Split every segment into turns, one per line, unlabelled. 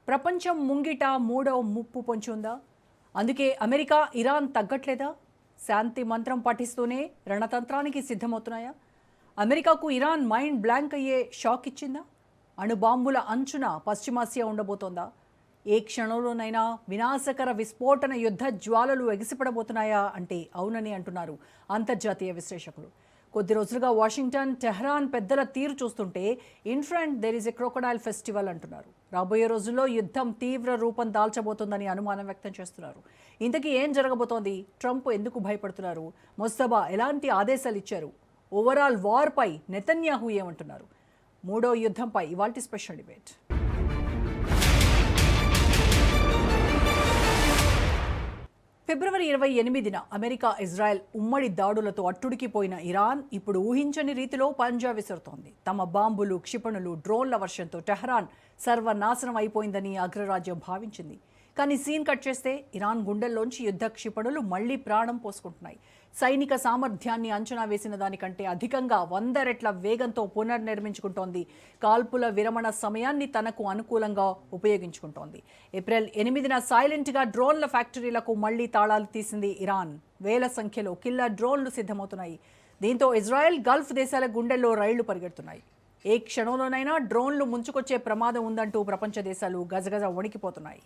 ప్రపంచం ముంగిట మూడవ ముప్పు పొంచి ఉందా? అందుకే అమెరికా, ఇరాన్ తగ్గట్లేదా? శాంతి మంత్రం పఠిస్తూనే రణతంత్రానికి సిద్ధమవుతున్నాయా? అమెరికాకు ఇరాన్ మైండ్ బ్లాంక్ అయ్యే షాక్ ఇచ్చిందా? అణుబాంబుల అంచున పశ్చిమాసియా ఉండబోతోందా? ఏ క్షణంలోనైనా వినాశకర విస్ఫోటన యుద్ధ జ్వాలలు ఎగిసిపడబోతున్నాయా అంటే అవునని అంటున్నారు అంతర్జాతీయ విశ్లేషకులు. కొద్ది రోజులుగా వాషింగ్టన్, టెహ్రాన్ పెద్దల తీరు చూస్తుంటే in front there is a crocodile festival అంటున్నారు. రాబోయే రోజుల్లో యుద్ధం తీవ్ర రూపం దాల్చబోతోందని అనుమానం వ్యక్తం చేస్తున్నారు. ఇంతకీ ఏం జరగబోతోంది? ట్రంప్ ఎందుకు భయపడుతున్నారు? ముస్తఫా ఎలాంటి ఆదేశాలు ఇచ్చారు? ఓవరాల్ వార్పై నెతన్యాహు ఏమంటున్నారు? మూడో యుద్ధంపై ఇవాల్టి స్పెషల్ డిబేట్. ఫిబ్రవరి 28న అమెరికా, ఇజ్రాయెల్ ఉమ్మడి దాడులతో అట్టుడికిపోయిన ఇరాన్ ఇప్పుడు ఊహించని రీతిలో పంజా విసురుతోంది. తమ బాంబులు, క్షిపణులు, డ్రోన్ల వర్షంతో టెహ్రాన్ సర్వనాశనం అయిపోయిందని అగ్రరాజ్యం భావించింది. కానీ సీన్ కట్ చేస్తే ఇరాన్ గుండెల్లోంచి యుద్ధ క్షిపణులు మళ్లీ ప్రాణం పోసుకుంటున్నాయి. సైనిక సామర్థ్యాన్ని అంచనా వేసిన దానికంటే అధికంగా 100 రెట్ల వేగంతో పునర్నిర్మించుకుంటోంది. కాల్పుల విరమణ సమయాన్ని తనకు అనుకూలంగా ఉపయోగించుకుంటోంది. ఏప్రిల్ 8న సైలెంట్గా డ్రోన్ల ఫ్యాక్టరీలకు మళ్లీ తాళాలు తీసింది ఇరాన్. వేల సంఖ్యలో కిల్లర్ డ్రోన్లు సిద్ధమవుతున్నాయి. దీంతో ఇజ్రాయెల్, గల్ఫ్ దేశాల గుండెల్లో రైళ్లు పరిగెడుతున్నాయి. ఏ క్షణంలోనైనా డ్రోన్లు ముంచుకొచ్చే ప్రమాదం ఉందంటూ ప్రపంచ దేశాలు గజగజ వణికిపోతున్నాయి.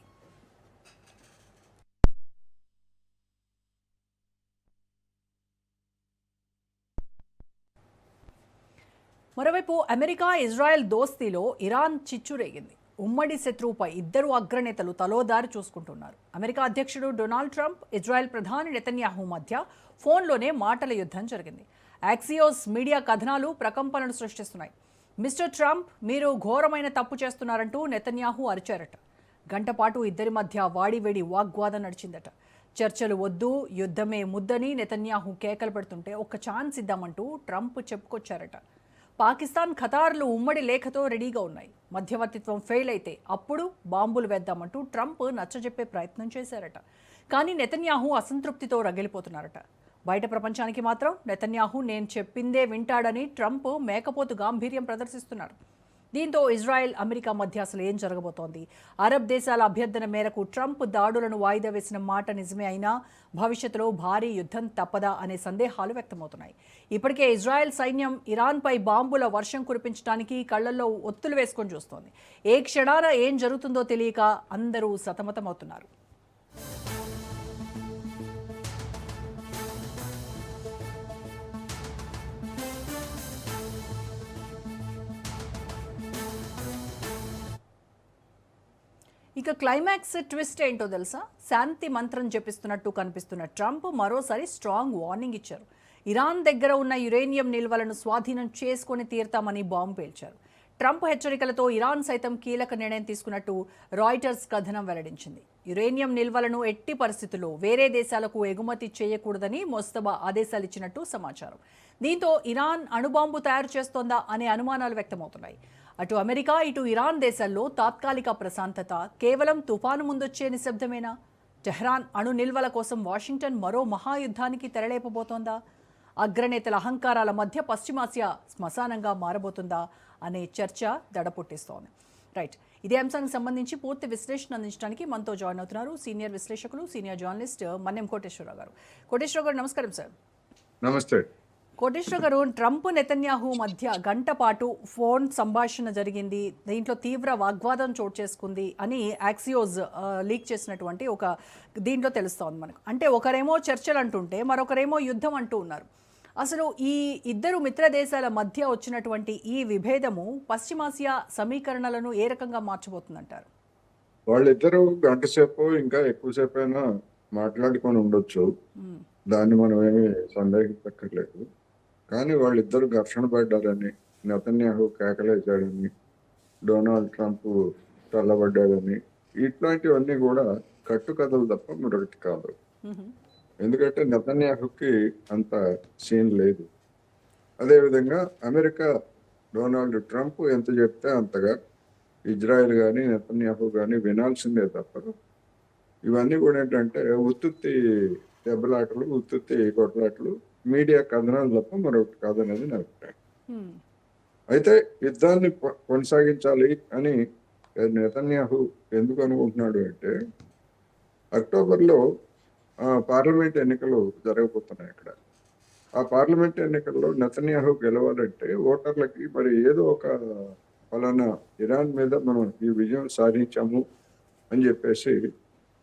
మరోవైపు అమెరికా, ఇజ్రాయెల్ దోస్తీలో ఇరాన్ చిచ్చురేగింది. ఉమ్మడి శత్రువుపై ఇద్దరు అగ్రనేతలు తలోదారి చూసుకుంటున్నారు. అమెరికా అధ్యక్షుడు డొనాల్డ్ ట్రంప్, ఇజ్రాయెల్ ప్రధాని నెతన్యాహు మధ్య ఫోన్లోనే మాటల యుద్ధం జరిగింది. యాక్సియోస్ మీడియా కథనాలు ప్రకంపనలు సృష్టిస్తున్నాయి. మిస్టర్ ట్రంప్, మీరు ఘోరమైన తప్పు చేస్తున్నారంటూ నెతన్యాహు అరిచారట. గంటపాటు ఇద్దరి మధ్య వాడివేడి వాగ్వాదం నడిచిందట. చర్చలు వద్దు, యుద్ధమే ముద్దని నెతన్యాహు కేకలు పెడుతుంటే ఒక్క ఛాన్స్ ఇద్దామంటూ ట్రంప్ చెప్పుకొచ్చారట. పాకిస్తాన్, ఖతార్లు ఉమ్మడి లేఖతో రెడీగా ఉన్నాయి. మధ్యవర్తిత్వం ఫెయిల్ అయితే అప్పుడు బాంబులు వేద్దామంటూ ట్రంప్ నచ్చజెప్పే ప్రయత్నం చేశారట. కానీ నెతన్యాహు అసంతృప్తితో రగిలిపోతున్నారట. బయట ప్రపంచానికి మాత్రం నెతన్యాహు నేను చెప్పిందే వింటాడని ట్రంప్ మేకపోతు గాంభీర్యం ప్రదర్శిస్తున్నారు. దీంతో ఇజ్రాయెల్, అమెరికా మధ్య అసలు ఏం జరగబోతోంది? అరబ్ దేశాల అభ్యర్థన మేరకు ట్రంప్ దాడులను వాయిదా వేసిన మాట నిజమే అయినా భవిష్యత్తులో భారీ యుద్ధం తప్పదా అనే సందేహాలు వ్యక్తమవుతున్నాయి. ఇప్పటికే ఇజ్రాయెల్ సైన్యం ఇరాన్పై బాంబుల వర్షం కురిపించడానికి కళ్లల్లో ఒత్తులు వేసుకొని చూస్తోంది. ఏ క్షణాన ఏం జరుగుతుందో తెలియక అందరూ సతమతమవుతున్నారు. ఇక క్లైమాక్స్ ట్విస్ట్ ఏంటో తెలుసా? శాంతి మంత్రం జపిస్తున్నట్టు కనిపిస్తున్న ట్రంప్ మరోసారి స్ట్రాంగ్ వార్నింగ్ ఇచ్చారు. ఇరాన్ దగ్గర ఉన్న యురేనియం నిల్వలను స్వాధీనం చేసుకుని తీరుతామని బాంబు పేల్చారు. ట్రంప్ హెచ్చరికలతో ఇరాన్ సైతం కీలక నిర్ణయం తీసుకున్నట్టు రాయిటర్స్ కథనం వెల్లడించింది. యురేనియం నిల్వలను ఎట్టి పరిస్థితుల్లో వేరే దేశాలకు ఎగుమతి చేయకూడదని ముస్తఫా ఆదేశాలు ఇచ్చినట్టు సమాచారం. దీంతో ఇరాన్ అణుబాంబు తయారు చేస్తోందా అనే అనుమానాలు వ్యక్తమవుతున్నాయి. అటు అమెరికా, ఇటు ఇరాన్ దేశాల్లో తాత్కాలిక ప్రశాంతత కేవలం తుఫాను ముందొచ్చే నిశ్శబ్దమేనా? టెహ్రాన్ అణు నిల్వల కోసం వాషింగ్టన్ మరో మహాయుద్ధానికి తెరలేపబోతోందా? అగ్రనేతల అహంకారాల మధ్య పశ్చిమాసియా శ్మశానంగా మారబోతుందా అనే చర్చ దడపుట్టిస్తోంది. రైట్, ఇదే అంశానికి సంబంధించి పూర్తి విశ్లేషణ అందించడానికి మనతో జాయిన్ అవుతున్నారు సీనియర్ విశ్లేషకులు, సీనియర్ జర్నలిస్ట్ మన్నెం కోటేశ్వరరావు గారు. కోటేశ్వరరావు గారు నమస్కారం సార్.
నమస్తే
కోటేశ్వర గారు, ట్రంప్, నెతన్యాహు మధ్య గంట పాటు ఫోన్ సంభాషణ జరిగింది. దీంట్లో తీవ్ర వాగ్వాదం చోటు చేసుకుంది అని యాక్సియోస్ లీక్ చేసినటువంటి ఒక దీంట్లో తెలుస్తోంది మనకు. అంటే ఒకరేమో చర్చలు అంటుంటే మరొకరేమో యుద్ధం అంటూ ఉన్నారు. అసలు ఈ ఇద్దరు మిత్ర దేశాల మధ్య వచ్చినటువంటి ఈ విభేదము పశ్చిమాసియా సమీకరణలను ఏ రకంగా మార్చబోతుందంటారు?
వాళ్ళిద్దరూ గంట సేపు ఇంకా ఎక్కువసేపు అయినా మాట్లాడుకొని ఉండొచ్చు, దాన్ని మనం ఏమి సందేహించక్కర్లేదు. కానీ వాళ్ళిద్దరు ఘర్షణ పడ్డారని, నెతన్యాహు కేకలేశాడని, డొనాల్డ్ ట్రంప్ చల్లబడ్డాడని, ఇట్లాంటివన్నీ కూడా కట్టుకథలు తప్ప మరొకటి కాదు. ఎందుకంటే నెతన్యాహుకి అంత సీన్ లేదు. అదేవిధంగా అమెరికా డొనాల్డ్ ట్రంప్ ఎంత చెప్తే అంతగా ఇజ్రాయెల్ కానీ నెతన్యాహు కానీ వినాల్సిందే తప్ప ఇవన్నీ కూడా ఏంటంటే ఉత్తుత్తి దెబ్బలాటలు, ఉత్తుత్తి కొట్లాటలు, మీడియా కథనాలు తప్ప మరొకటి కాదనేది నా అభిప్రాయం. అయితే యుద్ధాన్ని కొనసాగించాలి అని నెతన్యాహు ఎందుకు అనుకుంటున్నాడు అంటే అక్టోబర్లో పార్లమెంట్ ఎన్నికలు జరగబోతున్నాయి అక్కడ. ఆ పార్లమెంట్ ఎన్నికల్లో నెతన్యాహు గెలవాలంటే ఓటర్లకి మరి ఏదో ఒక ఫలానా ఇరాన్ మీద మనం ఈ విజయం సాధించాము అని చెప్పేసి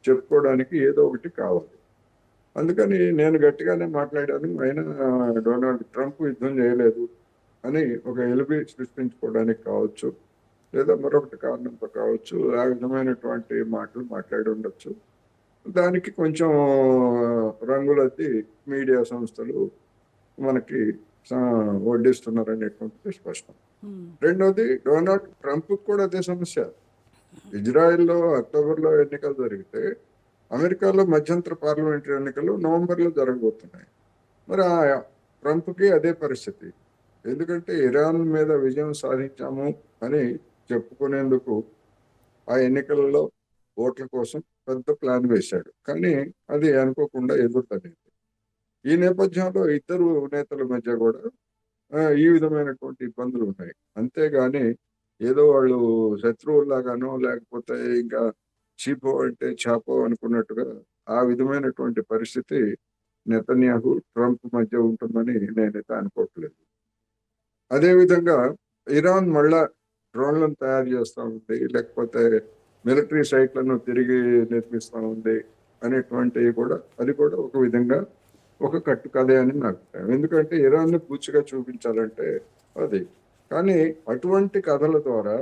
చెప్పుకోవడానికి ఏదో ఒకటి కావాలి. అందుకని నేను గట్టిగానే మాట్లాడాను, అయినా డొనాల్డ్ ట్రంప్ యుద్ధం చేయలేదు అని ఒక ఎలిబి సృష్టించుకోవడానికి కావచ్చు, లేదా మరొకటి కారణంతో కావచ్చు, ఆ విధమైనటువంటి మాటలు మాట్లాడి ఉండొచ్చు. దానికి కొంచెం రంగులద్ది మీడియా సంస్థలు మనకి వడ్డిస్తున్నారనేటువంటిది స్పష్టం. రెండోది, డొనాల్డ్ ట్రంప్ కూడా అదే సమస్య. ఇజ్రాయెల్లో అక్టోబర్లో ఎన్నికలు జరిగితే అమెరికాలో మధ్యంతర పార్లమెంటరీ ఎన్నికలు నవంబర్లో జరగబోతున్నాయి. మరి ఆ ట్రంప్కి అదే పరిస్థితి. ఎందుకంటే ఇరాన్ మీద విజయం సాధించాము అని చెప్పుకునేందుకు ఆ ఎన్నికలలో ఓట్ల కోసం పెద్ద ప్లాన్ వేశాడు, కానీ అది అనుకోకుండా ఎదురుతలేదు. ఈ నేపథ్యంలో ఇద్దరు నేతల మధ్య కూడా ఈ విధమైనటువంటి ఇబ్బందులు ఉన్నాయి. అంతేగాని ఏదో వాళ్ళు శత్రువుల్లాగానో లేకపోతే ఇంకా చీపో అంటే చాపో అనుకున్నట్టుగా ఆ విధమైనటువంటి పరిస్థితి నెతన్యాహు ట్రంప్ మధ్య ఉంటుందని నేనైతే అనుకోవట్లేదు. అదేవిధంగా ఇరాన్ మళ్ళా డ్రోన్లను తయారు చేస్తూ ఉంది, లేకపోతే మిలిటరీ సైట్లను తిరిగి నిర్మిస్తూ ఉంది అనేటువంటివి కూడా, అది కూడా ఒక విధంగా ఒక కట్టు కథే అని నాకు అభిప్రాయం. ఎందుకంటే ఇరాన్ని పూర్తిగా చూపించాలంటే అది. కానీ అటువంటి కథల ద్వారా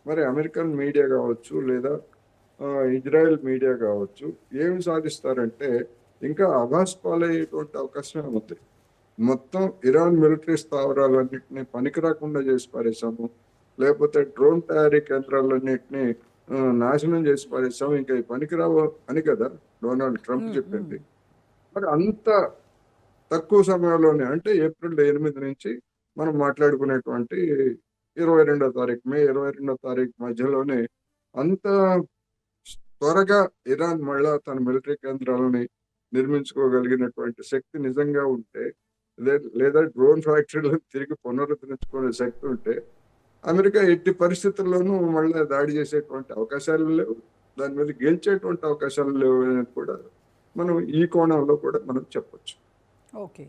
మరి అమెరికన్ మీడియా కావచ్చు, లేదా ఇజ్రాయెల్ మీడియా కావచ్చు, ఏమి సాధిస్తారంటే ఇంకా అభాస్పాలయ్యేటువంటి అవకాశమే ఉంది. మొత్తం ఇరాన్ మిలిటరీ స్థావరాలన్నింటినీ పనికి రాకుండా చేసి పారేశాము, లేకపోతే డ్రోన్ తయారీ కేంద్రాలన్నింటినీ నాశనం చేసి పారేశాము, ఇంకా ఈ పనికిరావు అని కదా డొనాల్డ్ ట్రంప్ చెప్పింది. మరి అంత తక్కువ సమయంలోనే, అంటే ఏప్రిల్ 8 నుంచి మనం మాట్లాడుకునేటువంటి 22వ తారీఖు, మే 22వ తారీఖు మధ్యలోనే అంత త్వరగా ఇరాన్ మళ్ళా తన మిలిటరీ కేంద్రాలని నిర్మించుకోగలిగినటువంటి శక్తి నిజంగా ఉంటే, లేదా డ్రోన్ ఫ్యాక్టరీలను తిరిగి పునరుద్ధరించుకునే శక్తి ఉంటే, అమెరికా ఎట్టి పరిస్థితుల్లోనూ మళ్ళీ దాడి చేసేటువంటి అవకాశాలు లేవు, దాని మీద గెలిచేటువంటి అవకాశాలు లేవు అనేది కూడా మనం ఈ కోణంలో కూడా మనం చెప్పొచ్చు.
ఓకే.